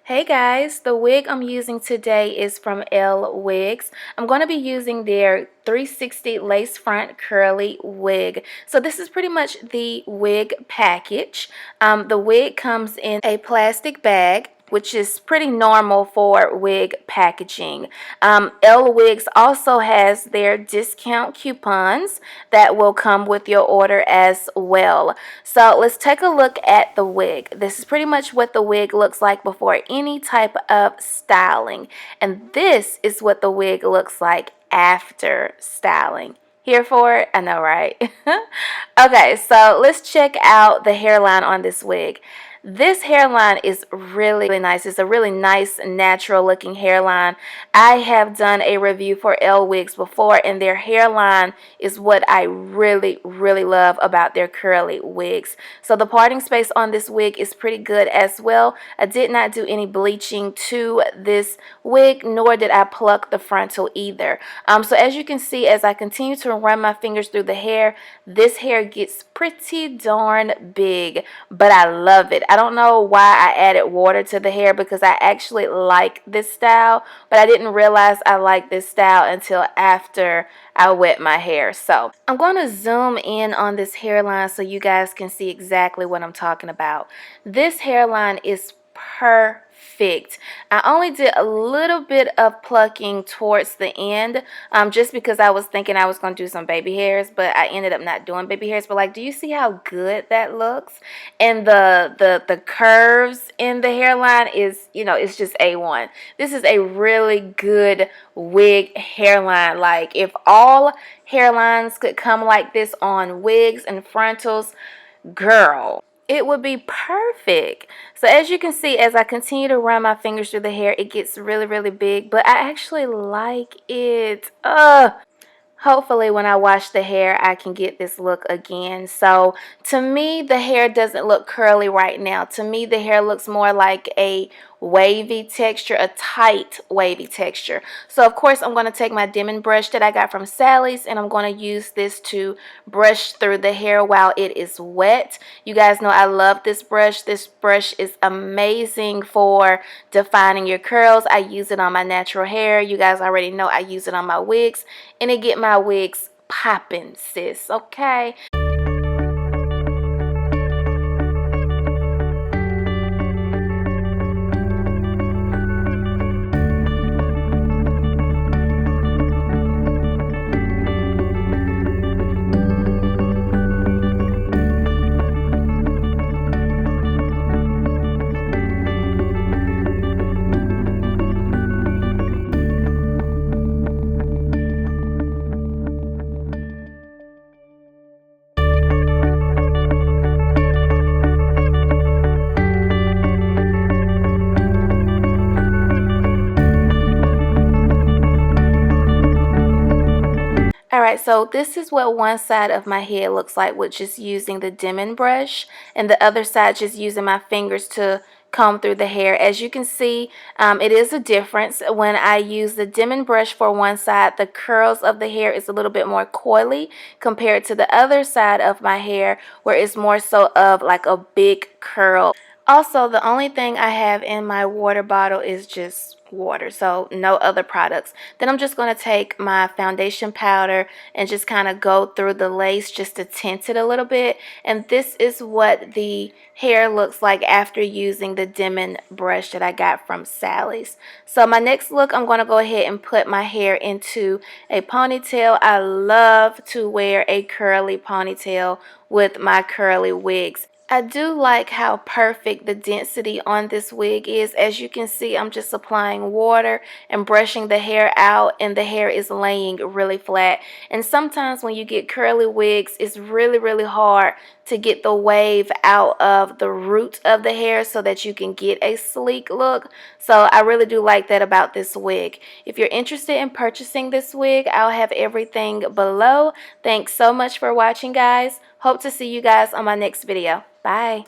Hey guys, the wig I'm using today is from Lwigs. I'm going to be using their 360 lace front curly wig. So this is pretty much the wig package. The wig comes in a plastic bag, which is pretty normal for wig packaging. Lwigs also has their discount coupons that will come with your order as well. So let's take a look at the wig. This is pretty much what the wig looks like before any type of styling. And this is what the wig looks like after styling. Here for it? I know, right? Okay, so let's check out the hairline on this wig. This hairline is really nice. It's a really nice natural looking hairline. I have done a review for Lwigs before, and their hairline is what I really love about their curly wigs. So the parting space on this wig is pretty good as well. I did not do any bleaching to this wig, nor did I pluck the frontal either. So as you can see, as I continue to run my fingers through the hair, this hair gets pretty darn big, but I love it. I don't know why I added water to the hair because I actually like this style, but I didn't realize I liked this style until after I wet my hair. So I'm going to zoom in on this hairline so you guys can see exactly what I'm talking about. This hairline is perfect. I only did a little bit of plucking towards the end just because I was thinking I was going to do some baby hairs, but I ended up not doing baby hairs. But like, do you see how good that looks? And the curves in the hairline is, it's just A1. This is a really good wig hairline. Like, if all hairlines could come like this on wigs and frontals, girl, it would be perfect. So as you can see, as I continue to run my fingers through the hair, it gets really big, but I actually like it. Hopefully when I wash the hair, I can get this look again. So to me, the hair doesn't look curly right now. To me, the hair looks more like a wavy texture, a tight wavy texture. So of course, I'm going to take my Demon brush that I got from Sally's, and I'm going to use this to brush through the hair while it is wet. You guys know I love this brush. This brush is amazing for defining your curls. I use it on my natural hair. You guys already know I use it on my wigs, and it get my wigs popping, sis, okay? Alright, so this is what one side of my head looks like with just using the Demon brush, and the other side just using my fingers to comb through the hair. As you can see, it is a difference. When I use the Demon brush for one side, the curls of the hair is a little bit more coily compared to the other side of my hair, where it's more so of like a big curl. Also, the only thing I have in my water bottle is just water, so no other products. Then I'm just going to take my foundation powder and just kind of go through the lace just to tint it a little bit. And this is what the hair looks like after using the Demon brush that I got from Sally's. So my next look, I'm going to go ahead and put my hair into a ponytail. I love to wear a curly ponytail with my curly wigs. I do like how perfect the density on this wig is. As you can see, I'm just applying water and brushing the hair out, and the hair is laying really flat. And sometimes when you get curly wigs, it's really hard to get the wave out of the root of the hair so that you can get a sleek look. So I really do like that about this wig. If you're interested in purchasing this wig, I'll have everything below. Thanks so much for watching, guys. Hope to see you guys on my next video. Bye.